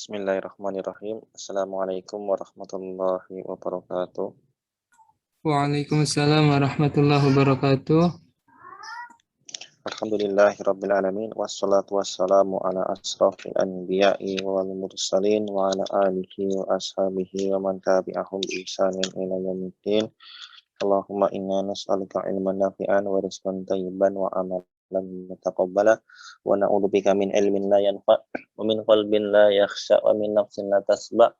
Bismillahirrahmanirrahim. Assalamualaikum warahmatullahi wabarakatuh. Waalaikumsalam warahmatullahi wabarakatuh. Alhamdulillahirabbil alamin wassalatu wassalamu ala asrofil anbiya'i wal mursalin wa ala alihi wa ashabihi wa man tabi'ahum bi ihsanin ila yaumiddin. Allahumma inna nas'aluka ilman nafi'an wa rizqan thayyiban wa amalan mutaqabbala wa na'udzubika min ilmin la yanfa' wa min qalbin la yakhsha wa min nafsin la tasba'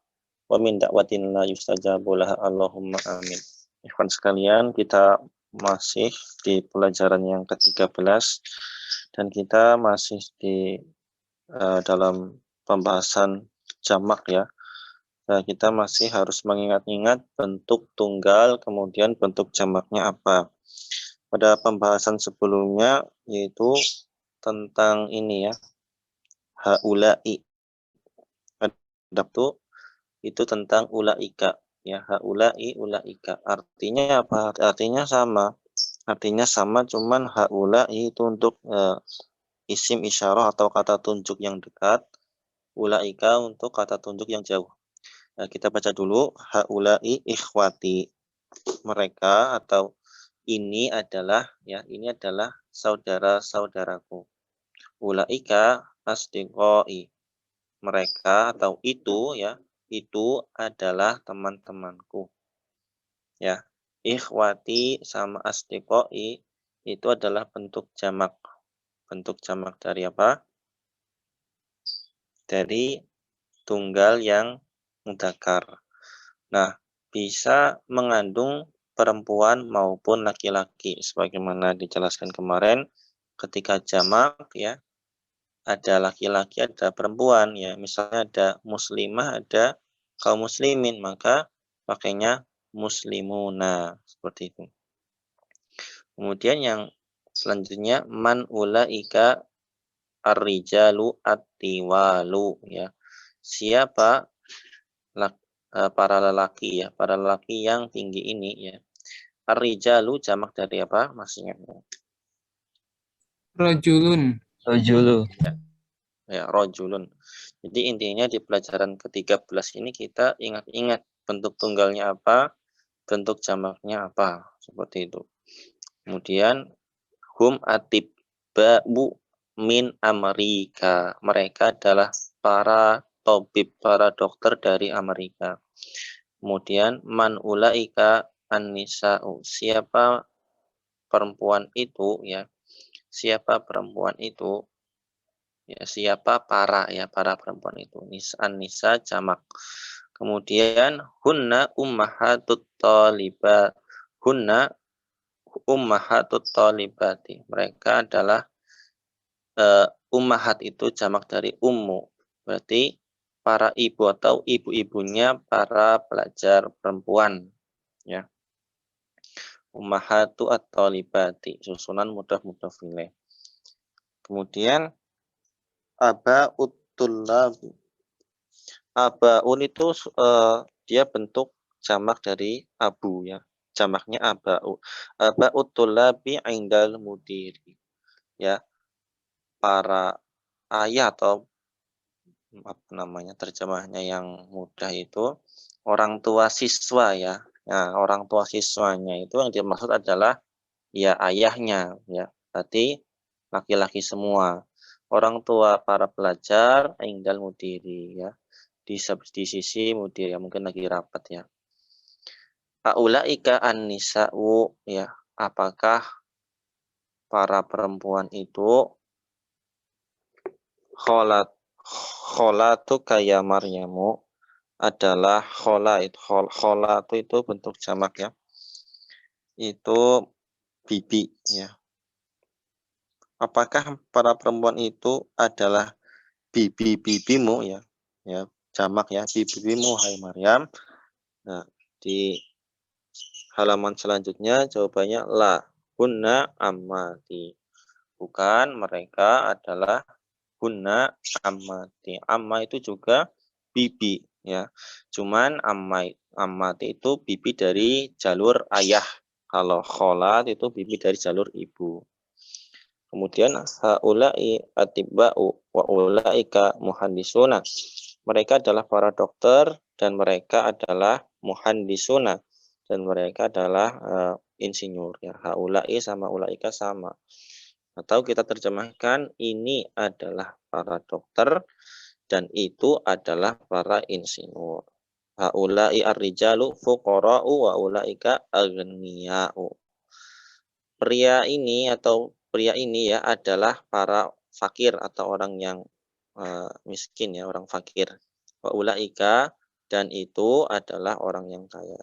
wa min da'watin la yustajabu laha. Allahumma amin. Ikhwan sekalian, kita masih di pelajaran yang ke-13 dan kita masih di dalam pembahasan jamak ya. Nah, kita masih harus mengingat-ingat bentuk tunggal, kemudian bentuk jamaknya apa. Pada pembahasan sebelumnya yaitu tentang ini ya, haula'i. Adaptu itu tentang ulaika ya, haula'i ulaika. Artinya apa? Artinya sama, cuman haula'i itu untuk isim isyarah atau kata tunjuk yang dekat, ulaika untuk kata tunjuk yang jauh. Nah, kita baca dulu, haula'i ikhwati. Mereka atau ini adalah saudara-saudaraku. Ulaika asdiqai. Mereka atau itu ya, itu adalah teman-temanku. Ya. Ikhwati sama asdiqai itu adalah bentuk jamak. Bentuk jamak dari apa? Dari tunggal yang mudzakkar. Nah, bisa mengandung perempuan maupun laki-laki sebagaimana dijelaskan kemarin. Ketika jamak ya, ada laki-laki, ada perempuan ya. Misalnya ada muslimah, ada kaum muslimin, maka pakainya muslimuna seperti itu. Kemudian yang selanjutnya man ulaika ar-rijalu at-tiwalu ya. Siapa para lelaki ya, para lelaki yang tinggi ini ya. Ar-rijalu jamak dari apa? Masih ingat? Rajulun. Rajulu. Ya, rajulun. Jadi intinya di pelajaran ke-13 ini kita ingat-ingat bentuk tunggalnya apa, bentuk jamaknya apa, seperti itu. Kemudian hum atibba'u min Amerika. Mereka adalah para tabib, para dokter dari Amerika. Kemudian man ulaika an-nisa'u. Siapa perempuan itu ya? Siapa perempuan itu? Ya, siapa para perempuan itu? Nisa jamak. Kemudian hunna ummahatut thalibat. Hunna ummahatut thalibati. Mereka adalah ummahat itu jamak dari ummu. Berarti para ibu atau ibu-ibunya para pelajar perempuan ya. Ummahatu at-thalibati, susunan mudhaf ilaih. Kemudian aba'ut tullab. Aba'un itu dia bentuk jamak dari abu ya. Jamaknya aba'u. Aba'ut tullabi indal mudiri. Ya. Para ayah atau apa namanya terjemahnya yang mudah itu orang tua siswa ya. Nah, orang tua siswanya itu yang dimaksud adalah ya ayahnya ya. Berarti laki-laki semua. Orang tua para pelajar indal mudiri ya. Di sisi mudir ya, mungkin lagi rapat ya. Aulaika an-nisa'u ya. Apakah para perempuan itu kholatu kaya Maryamu adalah kholatu itu bentuk jamak ya. Itu bibi ya. Apakah para perempuan itu adalah bibi-bibimu ya. Ya, jamak ya, bibimu hai Maryam. Nah, di halaman selanjutnya jawabannya la, hunna ammati. Bukan, mereka adalah hunna ammati. Amma itu juga bibi ya. Cuman ammati itu bibi dari jalur ayah. Kalau kholat itu bibi dari jalur ibu. Kemudian haula'i atibba'u wa ulaika muhandisuna. Mereka adalah para dokter dan mereka adalah muhandisuna dan mereka adalah insinyur ya. Haula'i sama ulaika sama. Atau kita terjemahkan ini adalah para dokter dan itu adalah para insinyur. Haula'i ar-rijalu fuqara'u wa ulaika aghniya'u. Pria ini ya adalah para fakir atau orang yang miskin ya, orang fakir. Wa ulaika dan itu adalah orang yang kaya.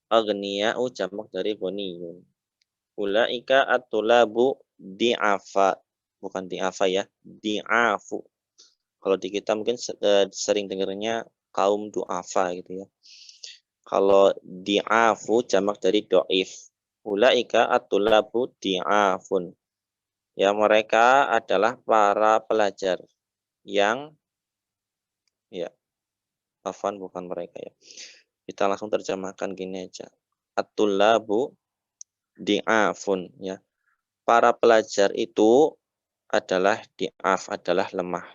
Aghniya'u jamak dari ghaniyun. Ulaika at-tulabu di'afa. Bukan di'afa ya, di'afu. Kalau di kita mungkin sering dengarnya kaum du'afa gitu ya. Kalau di'afu jamak dari do'if. Ulaika at-tulabu di'afun. Ya, mereka adalah para pelajar yang ya, afan bukan mereka ya. Kita langsung terjemahkan gini aja. At-tulabu di'afun ya. Para pelajar itu adalah di'af, adalah lemah.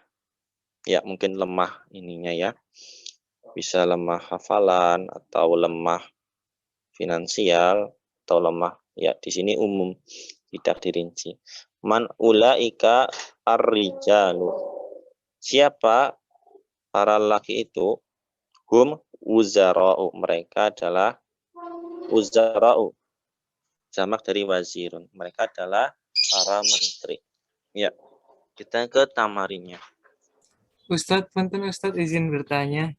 Ya, mungkin lemah ininya ya. Bisa lemah hafalan atau lemah finansial atau lemah ya, di sini umum tidak dirinci. Man ulaika ar-rijalu. Siapa para laki itu? Hum uzara'u. Mereka adalah uzara'u. Jamak dari wazirun. Mereka adalah para menteri. Ya, kita ke tamarinya. Ustadz, punten Ustadz izin bertanya.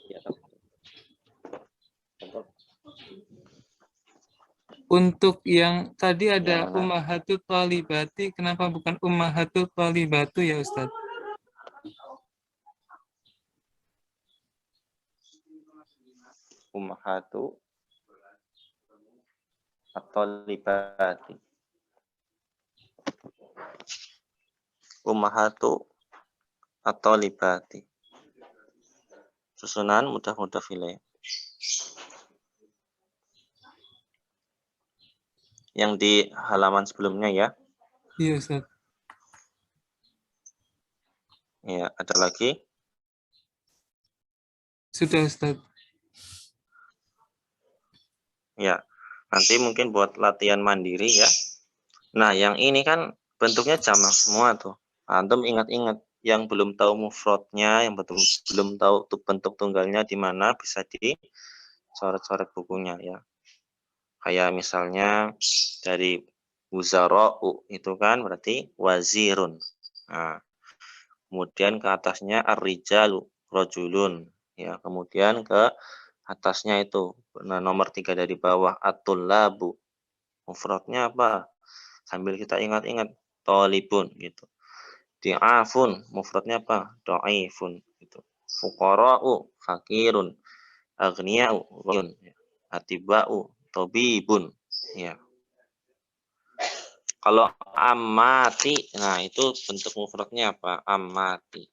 Ya, Untuk yang tadi ada yang mana? ummahatul thalibati, kenapa bukan ummahatul thalibatu ya Ustadz? Ummahatu atau libati. Ummahatu atau libati. Susunan mudah-mudah filah. Yang di halaman sebelumnya ya. Iya Ustadz. Ya, ada lagi. Sudah Ustadz. Ya, nanti mungkin buat latihan mandiri ya. Nah, yang ini kan bentuknya jamak semua tuh. Antum ingat-ingat yang belum tahu mufradnya, yang belum tahu bentuk tunggalnya di mana, bisa dicoret-coret bukunya ya. Kayak misalnya dari wuzara'u itu kan berarti wazirun. Nah, kemudian ke atasnya ar-rijalu rajulun ya. Kemudian ke atasnya itu nomor 3 dari bawah at-tullabu. Mufradnya apa? Sambil kita ingat-ingat thalibun gitu. Di'afun mufradnya apa? Dhaifun gitu. Fuqara'u fakirun. Aghniya'u atiba'u tabibun ya. Kalau amati, nah itu bentuk mufradnya apa? Amati.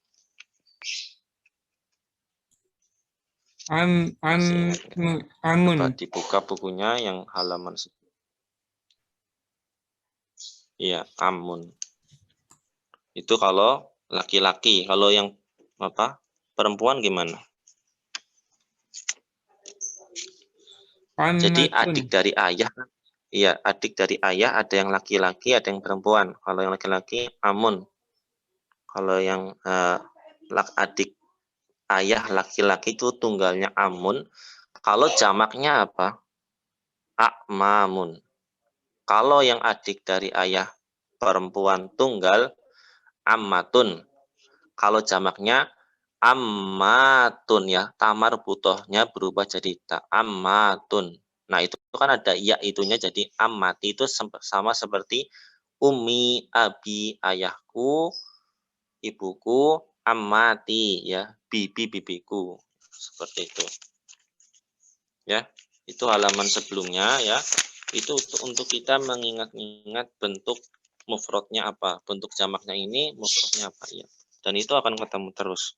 Masih ingat nggak? Amun. Coba dibuka bukunya yang halaman. Iya, amun. Itu kalau laki-laki. Kalau yang apa? Perempuan gimana? Jadi Ammatun. adik dari ayah. Iya, adik dari ayah ada yang laki-laki, ada yang perempuan. Kalau yang laki-laki amun. Kalau yang adik ayah laki-laki itu tunggalnya amun. Kalau jamaknya apa? Akmamun. Kalau yang adik dari ayah perempuan tunggal ammatun. Kalau jamaknya ammatun ya, tamar butohnya berubah jadi ta, ammatun. Nah, itu kan ada ya itunya jadi ammati itu sama seperti umi, abi, ayahku, ibuku, ammati ya, bibiku. Seperti itu. Ya, itu halaman sebelumnya ya. Itu untuk kita mengingat-ingat bentuk mufradnya apa, bentuk jamaknya ini mufradnya apa ya. Dan itu akan ketemu terus.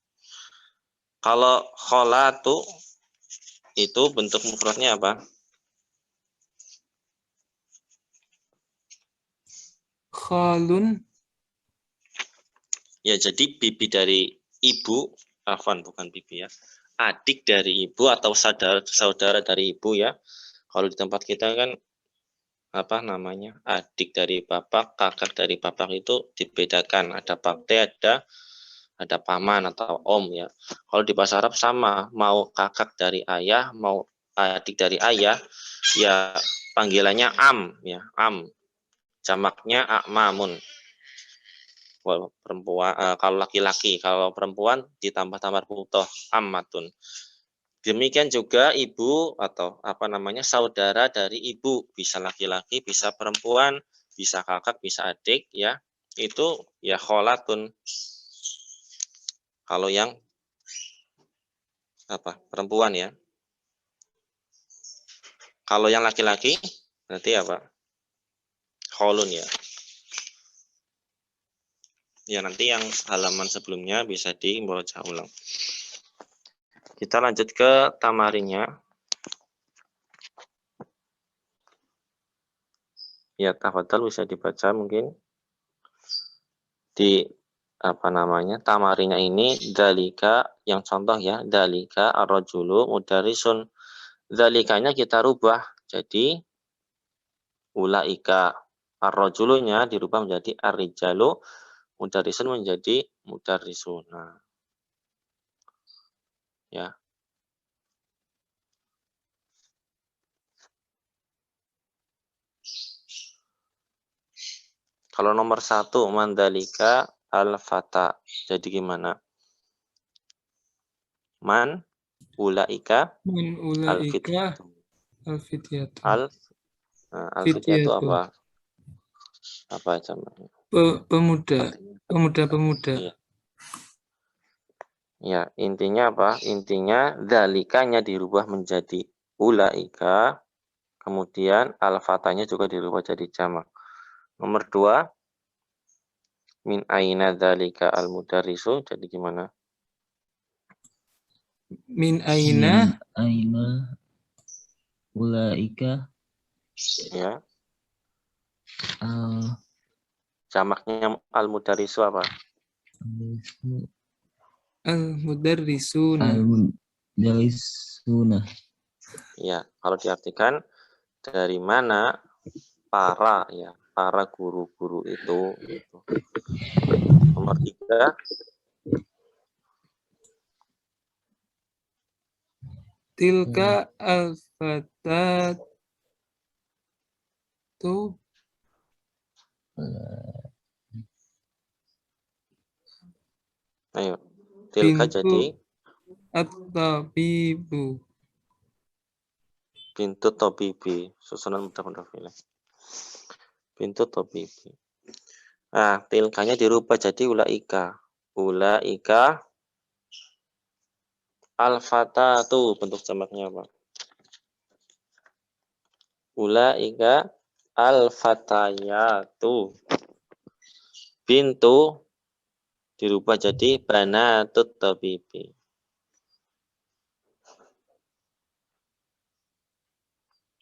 Kalau kholatu itu bentuk mufradnya apa? khalun. Ya, jadi bibi dari ibu, afwan bukan bibi ya. Adik dari ibu atau saudara dari ibu ya. Kalau di tempat kita kan apa namanya? Adik dari bapak, kakak dari bapak itu dibedakan. Ada pakte, ada paman atau om ya. Kalau di bahasa Arab sama, mau kakak dari ayah, mau adik dari ayah, ya panggilannya am ya, am. Jamaknya akmamun. Kalau perempuan, kalau laki-laki, kalau perempuan ditambah tamar putoh ammatun. Demikian juga ibu atau apa namanya saudara dari ibu, bisa laki-laki, bisa perempuan, bisa kakak, bisa adik ya. Itu ya kholatun. Kalau yang apa? Perempuan ya. Kalau yang laki-laki berarti apa? Kholun ya. Ya nanti yang halaman sebelumnya bisa dibaca ulang. Kita lanjut ke tamarinya. Ya, tafadhal bisa dibaca mungkin di apa namanya tamarinya ini dalika yang contoh ya dalika ar-rajulu mudarisun. Dalikanya kita rubah jadi ulaika, ar-rajulunya dirubah menjadi ar-rijalu, mudarisun menjadi mudarisuna. Ya. Kalau nomor 1 mandalika al-fata. Jadi gimana? Man ulaika Min ulaika al-fityatu. al-fityatu. Al-fityatu Fityatu. apa? Apa namanya? Pemuda. Artinya. Pemuda-pemuda. Iya. Ya, intinya apa? Intinya dalikanya dirubah menjadi ulaika, kemudian al-fatanya juga dirubah jadi jamak. Nomor 2, min aina dalika al-mudarrisu, jadi gimana? Min Min aina aina ulaika Ya, al jamaknya al-mudarrisu apa? al-mudarrisuna. al-mudarrisuna. Ya, kalau diartikan dari mana para ya, para guru-guru itu gitu. Nomor 3, Tilka al-fatatu ayo. Tilka bintu jadi at-tabibu. bintu tobibi, susunan mudah-mudah pilih. Bintu tobibi. Nah, tilkanya dirubah jadi ulaika. Ulaika al-fatatu, bentuk jamaknya apa? Ulaika al-fatayatu. Bintu dirubah jadi banatut tabibi.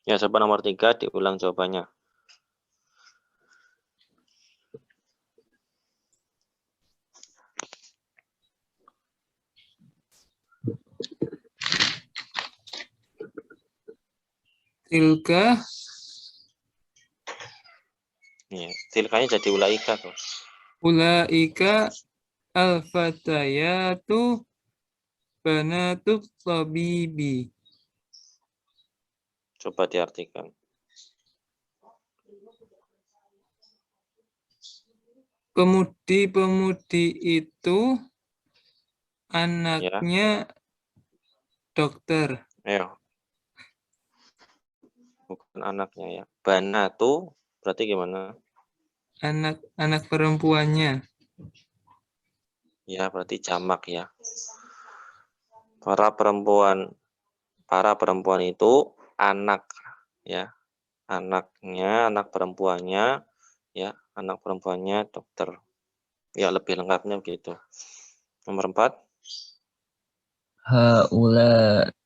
Ya, coba nomor 3 diulang jawabannya. Tilka Ya, tilkanya jadi ulaika tuh. ulaika al-fatayatu banatut tabibi. Coba diartikan. Pemudi-pemudi itu Ya, anaknya dokter. ayo. Bukan anaknya ya. Banatu berarti gimana? Anak perempuannya. Ya, berarti jamak ya. Para perempuan itu anak ya. Anaknya, anak perempuannya ya, anak perempuannya dokter. Ya, lebih lengkapnya begitu. Nomor 4, Haulaika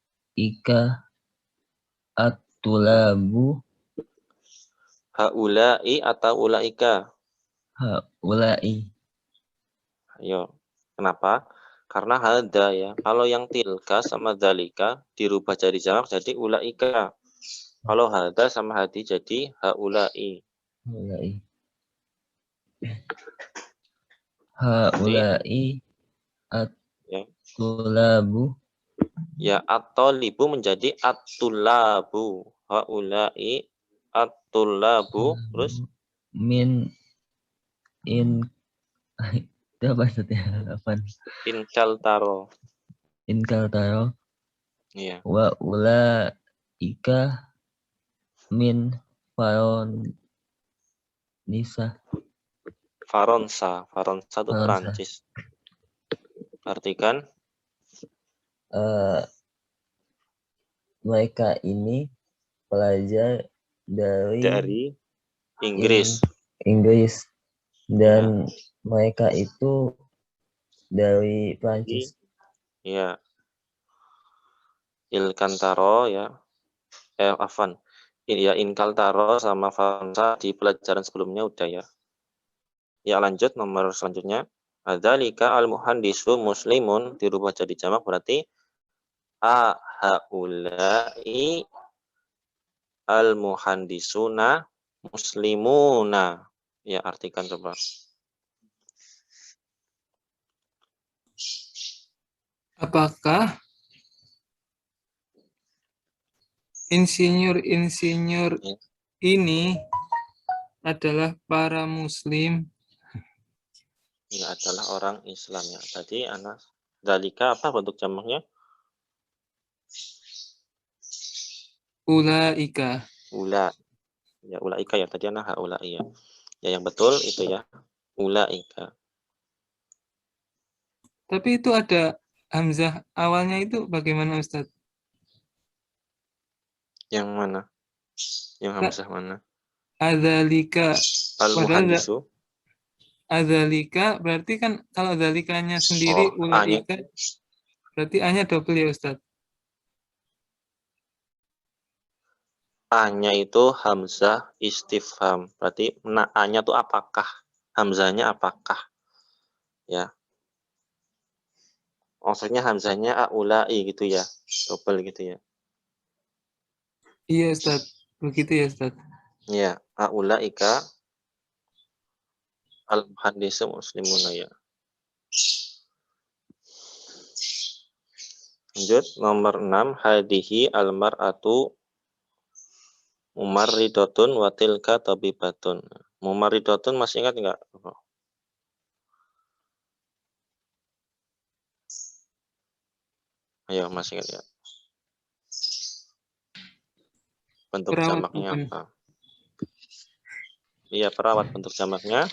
at-tulabu haulai atau ulaika. haulai. Ayo, kenapa? Karena hada ya. Kalau yang tilka sama dzalika dirubah jadi jamak jadi ulaika. Kalau hada sama hadi jadi haulai. Haulai. Berarti Haulai ya, at-tulabu. ya at-talibu menjadi at-tullabu. Haulai at-tullabu terus Min in itu apa maksudnya? Apa? inkal taro. Inkal taro Iya. wa ulaika min faron nisa Faronsa itu faronsa. Perancis. Artikan Eh, mereka ini pelajar dari Inggris. Inggris Ya, dan mereka itu dari Prancis. ya. Ilkantaro ya. Afan. Ya Inkaltaro sama Faronsa di pelajaran sebelumnya udah ya. Ya lanjut nomor selanjutnya. Adzalika al-muhandisu muslimun dirubah jadi jamak berarti haulai al-muhandisuna muslimuna. Ya artikan coba. Apakah insinyur-insinyur Ya. ini adalah para muslim? Ini adalah orang Islam ya. Tadi anak dalika apa bentuk jamaknya? Ulaika. Ula. Ya ulaika ya tadi anak haulai ya. Ya yang betul itu ya. Ulaika. Tapi itu ada hamzah awalnya itu bagaimana Ustadz? Yang mana? Yang hamzah mana? Adzalika. Padahal Al-muhandisu. adzalika berarti kan kalau dzalikanya sendiri A-nya ulaika berarti A-nya double ya Ustadz. A-nya itu hamzah istifham. Berarti A-nya tuh apakah? Hamzahnya apakah? Ya. Maksudnya hamzahnya aulai gitu ya. Double gitu ya. Iya Ustadz. Begitu ya Ustadz. Ya, aulaika al-muhandisu muslimuna ya. Lanjut nomor 6 hadihi al-mar'atu mumarridatun wa tilka tabibatun. Mumarridatun masih ingat enggak? Ayo masih ingat ya. Bentuk Perawat jamaknya bukan. apa? Iya, perawat bentuk jamaknya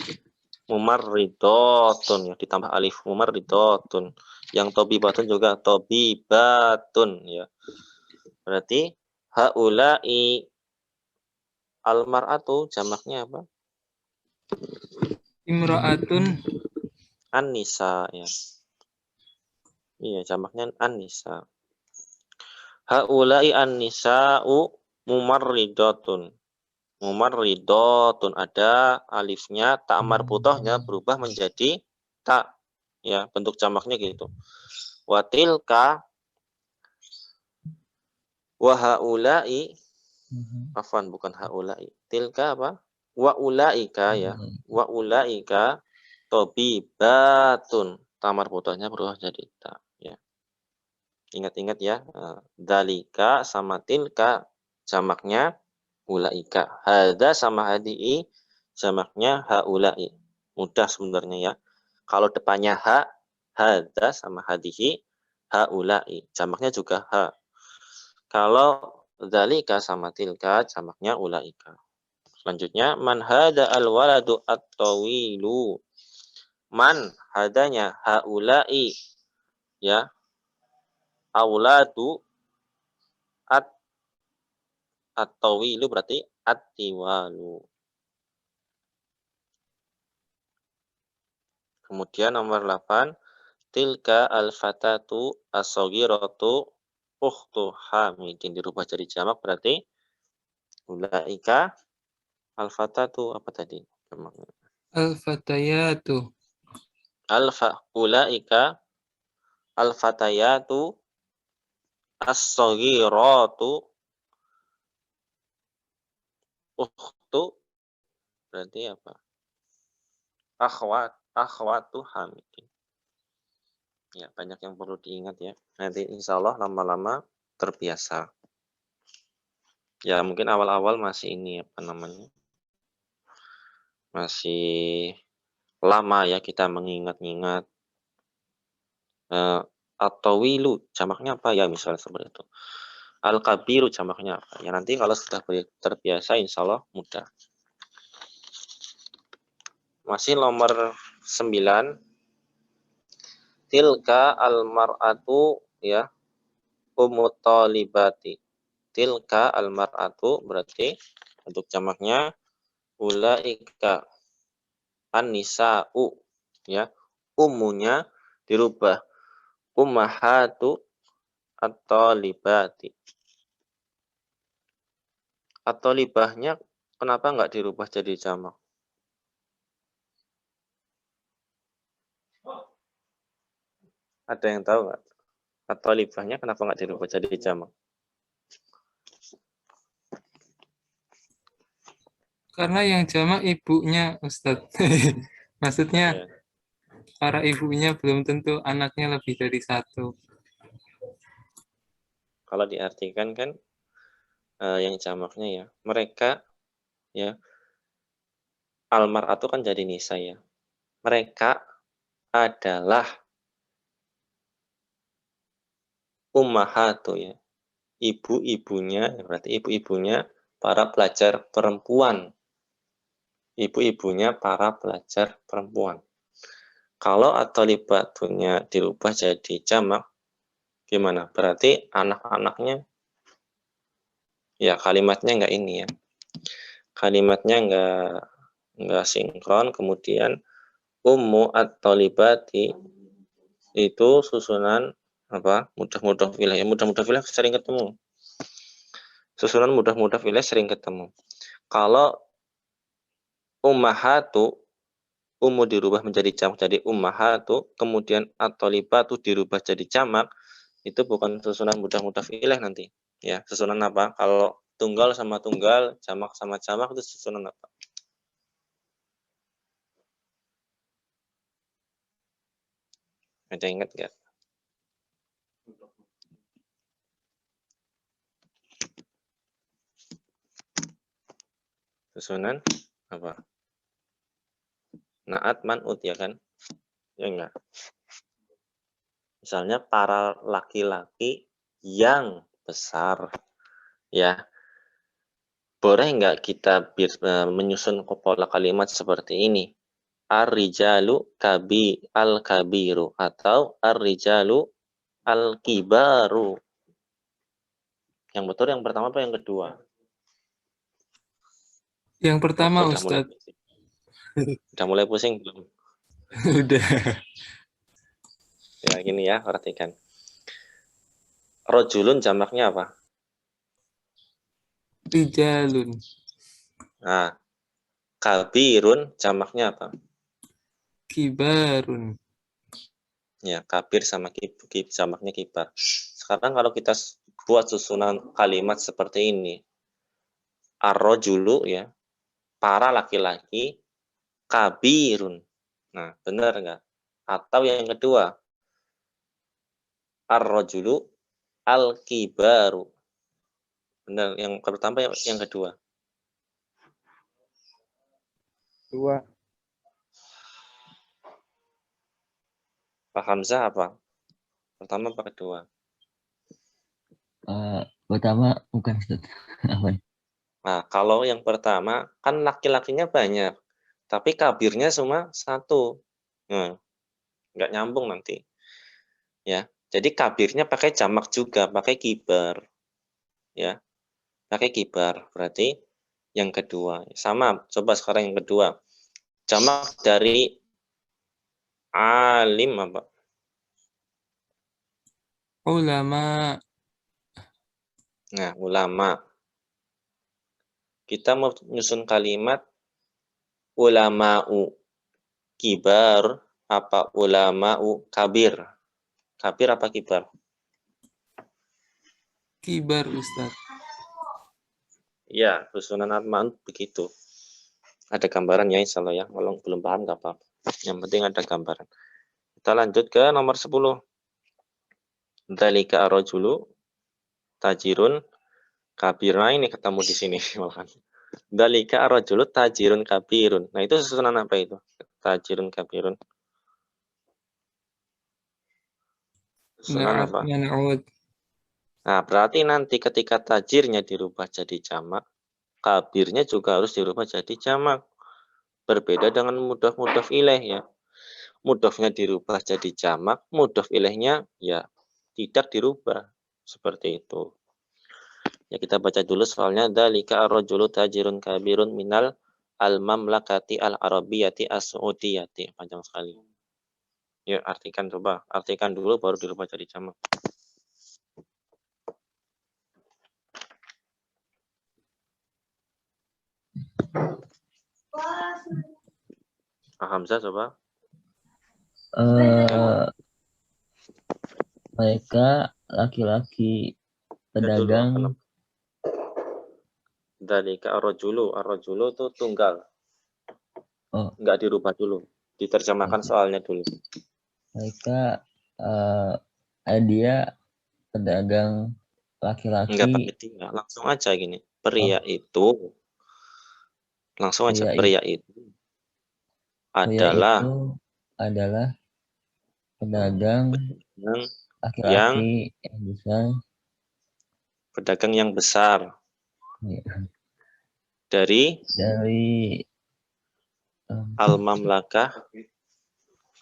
mumarridatun ya ditambah alif mumarridatun. Yang tabibatun juga tabibatun ya. Berarti haula'i al-mar'atu jamaknya apa? Imra'atun. An-nisa ya. Iya, jamaknya an-nisa. Haula'i an-nisa'u mumarridatun. Mumarridatun ada alifnya, tak marbutohnya berubah menjadi tak. Ya, bentuk jamaknya gitu. Wa tilka wa haula'i afwan bukan haula'i. Tilka apa? Wa ulaika ya. Wa ulaika tabibatun. Tamar putuhnya berubah jadi ta ya. Ingat-ingat ya. Dalika sama tilka jamaknya ulaika. Hada sama hadi'i jamaknya haula'i. Mudah sebenarnya ya. Kalau depannya ha, hada sama hadihi haula'i. Jamaknya juga ha. Kalau dalika sama tilka jamaknya ulaika. Selanjutnya man hada al-waladu at-tawilu. Man hadanya haula'i ya. Auladu at-tawilu berarti at-tiwalu. Kemudian nomor 8 tilka al-fatatu as-saghiratu ukhtu Hamidin dirubah jadi jamak berarti ulaika al-fatatu apa tadi jamaknya? Al-fatayatu. Ulaika al-fatayatu as-saghiratu ukhtu berarti apa? Akhwatu hamidin. Ya, banyak yang perlu diingat ya. Nanti insya Allah lama-lama terbiasa. Ya, mungkin awal-awal masih ini apa namanya? Masih lama ya kita mengingat-ingat atau wilu jamaknya apa ya misalnya seperti itu. Al-kabiru jamaknya apa? Ya nanti kalau sudah terbiasa insya Allah mudah. Masih nomor 9. Tilka al-mar'atu ya ummut talibati. Tilka al-mar'atu berarti untuk jamaknya ulaika an-nisa'u ya. Umunya dirubah ummahatu at-talibati. At-talibahnya kenapa enggak dirubah jadi jamak? Ada yang tahu enggak? At-talibahnya kenapa enggak dirubah jadi jamak? Karena yang jamak ibunya, Ustadz. Maksudnya Ya. para ibunya belum tentu anaknya lebih dari satu. Kalau diartikan kan yang jamaknya ya mereka ya almar'atu kan jadi nisa ya. Mereka adalah ummahatu ya. Ibu-ibunya berarti ibu-ibunya para pelajar perempuan. Ibu-ibunya para pelajar perempuan. Kalau at-talibatunya dirubah jadi jamak gimana? Berarti anak-anaknya ya kalimatnya enggak ini ya. Kalimatnya enggak sinkron, kemudian ummu at-talibati itu susunan apa? Mudah-mudah filah. Ya, mudah-mudah filah sering ketemu. Susunan mudah-mudah filah sering ketemu. Kalau ummahatu ummu dirubah menjadi jamak jadi ummahatu, kemudian at-talibatu dirubah jadi jamak, itu bukan susunan mudah-mudah filah nanti. Ya, susunan apa? Kalau tunggal sama tunggal, jamak sama jamak itu susunan apa? Ada yang ingat nggak? Susunan apa? Naat man'ut ya kan? Ya enggak? Misalnya para laki-laki yang besar ya. Boleh enggak kita menyusun pola kalimat seperti ini? Ar-rijalu al-kabiru atau ar-rijalu al-kibaru. Yang betul yang pertama apa yang kedua? Yang pertama, Udah mulai Ustadz. pusing. Udah mulai pusing belum? Udah. Ya gini ya, perhatikan. Rojulun jamaknya apa? Rijalun. Nah, kabirun jamaknya apa? Kibarun. Ya, kabir sama jamaknya kibar. Sekarang kalau kita buat susunan kalimat seperti ini. Ar-rojulu ya, para laki-laki kabirun. Nah, benar enggak? Atau yang kedua, ar-rojulu al-kibaru. Benar, yang pertama yang kedua. Dua. Pak Hamzah apa? Pertama apa kedua? Pertama bukan Ustaz. Apa? Nah, kalau yang pertama kan laki-lakinya banyak, tapi kabirnya cuma satu. Nah, nggak nyambung nanti. Ya, jadi kabirnya pakai jamak juga, pakai kibar. Ya, pakai kibar. Berarti yang kedua. Sama, coba sekarang yang kedua. Jamak dari alim apa? Ulama. Nah, ulama. Kita mau menyusun kalimat ulama'u. kibar apa ulama'u kabir? Kabir apa kibar? Kibar Ustaz. Ya, susunan atma'un begitu. Ada gambaran ya insya Allah ya. Kalau belum paham nggak apa-apa. Yang penting ada gambaran. Kita lanjut ke nomor 10. Dzalika ar-rajulu tajirun kabir. Nah, ini ketemu di sini malahan. Dzalika ar-rajulu tajirun kabirun. Nah, itu susunan apa itu? Tajirun kabirun. Susunan apa? Na'ud. Nah, berarti nanti ketika tajirnya dirubah jadi jamak, kabirnya juga harus dirubah jadi jamak. Berbeda dengan mudhaf ilaih ya. Mudhafnya dirubah jadi jamak, mudhaf ilaihnya ya tidak dirubah. Seperti itu. Ya, kita baca dulu soalnya. Dzalika ar-rajulu tajirun kabirun minal al-mamlakati al-arabiyyati as-saudiyati. Panjang sekali. Yuk, artikan coba. Artikan dulu baru dirubah jadi jamak. Hamzah coba. Mereka laki-laki pedagang. Dzalika ar-rajulu. Ar-rajulu itu tunggal. Oh, Enggak dirubah dulu. Diterjemahkan soalnya dulu. mereka dia pedagang Enggak laki-laki. pakai dia. Langsung aja gini. Pria itu. Langsung aja. Pria itu adalah pedagang yang laki-laki yang besar. Pedagang yang besar. Ya. Dari Al-Mamlakah.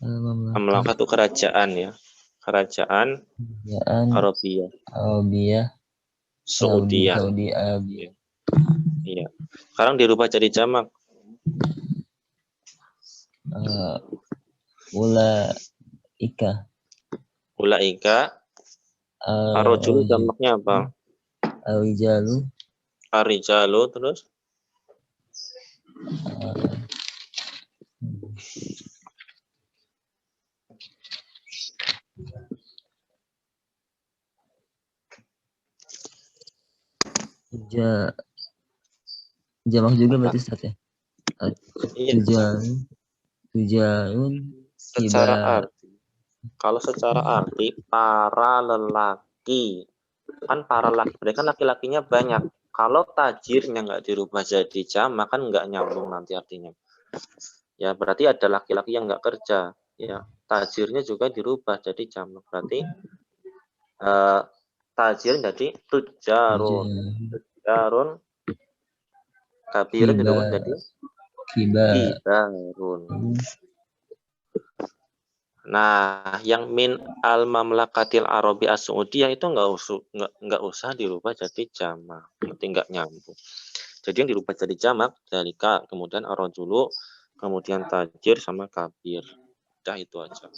Al-Mamlakah itu kerajaan ya. Kerajaan Arabia. Saudi Arabia. Iya. Sekarang dirubah jadi jamak. Ulaika. Ar-rajulu jamaknya apa? Ar-rijalu terus. Jamak juga berarti Ustaz ya? Rijalun secara arti. Kalau secara arti para lelaki. Kan para laki, berarti kan laki-lakinya banyak. Kalau tajirnya nggak dirubah jadi jamak kan nggak nyambung nanti artinya. Ya berarti ada laki-laki yang nggak kerja. Ya tajirnya juga dirubah jadi jamak. Berarti tajir jadi tujarun. Tujarun. Kabirun dirubah jadi kibarun. Nah, yang min al-mamlakatil Arabi as-Saudiyah itu nggak usah dirubah jadi jamak, nanti nggak nyambung. Jadi yang dirubah jadi jamak, dzalika, kemudian ar-rajulu, kemudian tajir sama kabir. Udah itu aja.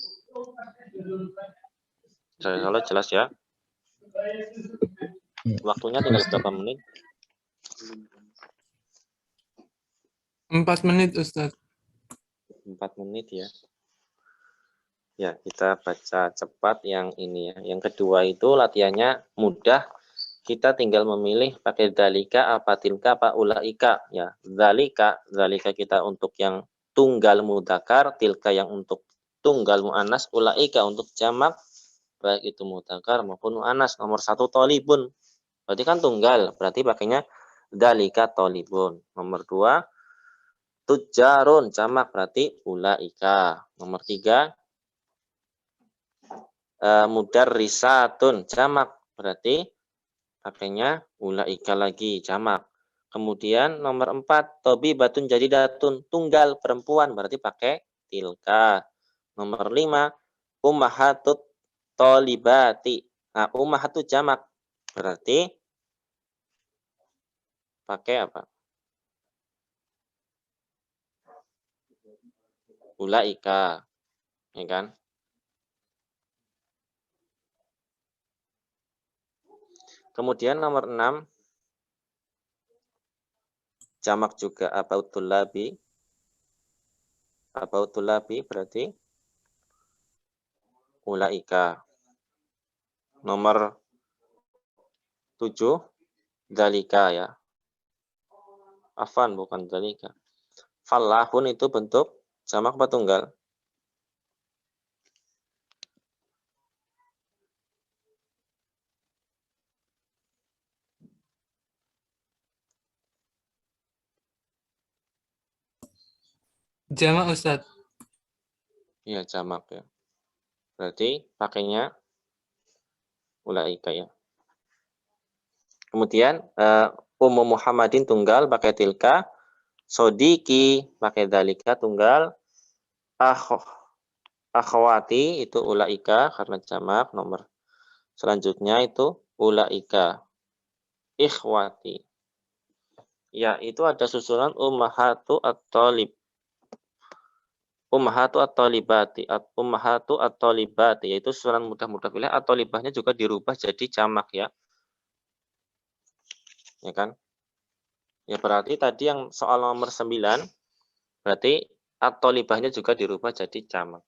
Kalau jelas ya. Waktunya tinggal berapa menit? 4 menit Ustaz. 4 menit ya. Ya, kita baca cepat yang ini ya. Yang kedua itu latihannya mudah. Kita tinggal memilih pakai dzalika apa tilka apa ulaika ya. Dzalika kita untuk yang tunggal mudzakkar, tilka yang untuk tunggal muannas, ulaika untuk jamak baik itu mudzakkar maupun muannas. Nomor 1 thalibun. Berarti kan tunggal, berarti pakainya dzalika thalibun. Nomor 2 tujarun jamak berarti ulaika. Nomor 3 mudarrisatun jamak berarti pakainya ulaika lagi jamak. Kemudian nomor 4 tobibatun jadidatun tunggal perempuan berarti pakai tilka. Nomor 5 ummahatut tolibati. Nah, ummahatut jamak berarti pakai apa? Ulaika. Ya kan? Kemudian nomor 6 jamak juga abautul labi. Abautul labi berarti ulaika. Nomor 7 dalika ya. Afan bukan dalika. Falahun itu bentuk jamak apa tunggal? Jamak Ustadz. Iya, jamak ya. Berarti pakainya ulaika ya. Kemudian Ummu Muhammadin tunggal pakai tilka, sodiki pakai dalika tunggal, akhwati itu ulaika karena jamak. Nomor selanjutnya itu ulaika ikhwati. Ya, itu ada susunan ummahatu at-talib. Ummahatu at-talibati, ummahatu at-talibati, yaitu susunan mudah-mudah pilih atau libahnya juga dirubah jadi jamak ya. Ya kan? Ya berarti tadi yang soal nomor 9 berarti at-talibahnya juga dirubah jadi jamak.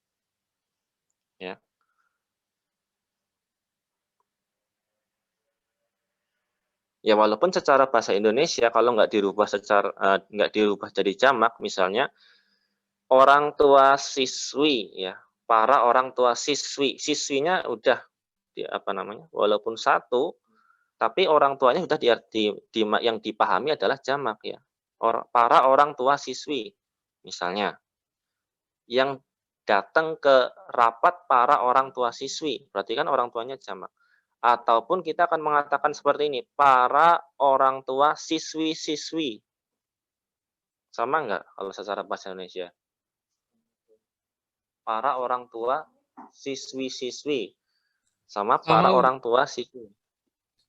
Ya. Ya walaupun secara bahasa Indonesia kalau nggak dirubah jadi jamak, misalnya orang tua siswi ya, para orang tua siswi, siswinya udah walaupun satu, tapi orang tuanya sudah yang dipahami adalah jamak ya. Para orang tua siswi misalnya yang datang ke rapat para orang tua siswi, berarti kan orang tuanya jamak. Ataupun kita akan mengatakan seperti ini, para orang tua siswi-siswi. Sama nggak kalau secara bahasa Indonesia? Para orang tua siswi-siswi. Sama para Sama, orang tua siswi.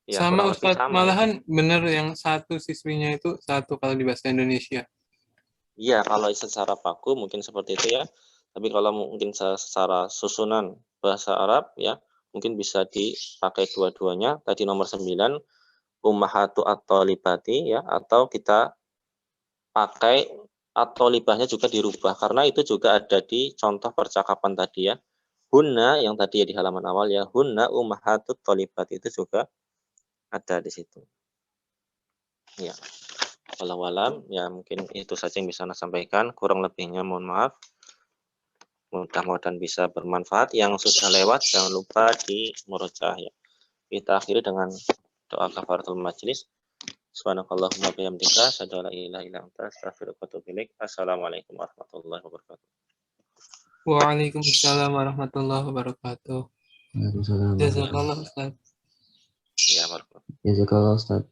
Ya, sama kurang lebih Ustadz. sama. Malahan benar yang satu siswinya itu satu kalau di bahasa Indonesia. Iya, kalau secara baku mungkin seperti itu ya. Tapi kalau mungkin secara susunan bahasa Arab ya, mungkin bisa dipakai dua-duanya. Tadi nomor 9 ummahatu at-talibati ya, atau kita pakai atau libahnya juga dirubah karena itu juga ada di contoh percakapan tadi ya. Hunna yang tadi ya di halaman awal ya, hunna ummahatut talibati itu juga ada di situ. Ya. Walau alam ya, mungkin itu saja yang bisa saya sampaikan, kurang lebihnya mohon maaf. Mudah-mudahan bisa bermanfaat. Yang sudah lewat jangan lupa di murojaah ya. Kita akhiri dengan doa kafaratul majelis. Subhanakallahumma bihamdika asyhadu an la ilaha illa anta astaghfiruka wa atubu ilaik. Assalamualaikum warahmatullahi wabarakatuh. Waalaikumsalam warahmatullahi wabarakatuh. Waalaikumsalam. Jazakallah Ustadz. Ya, warahmatullahi. Jazakallah Ustaz.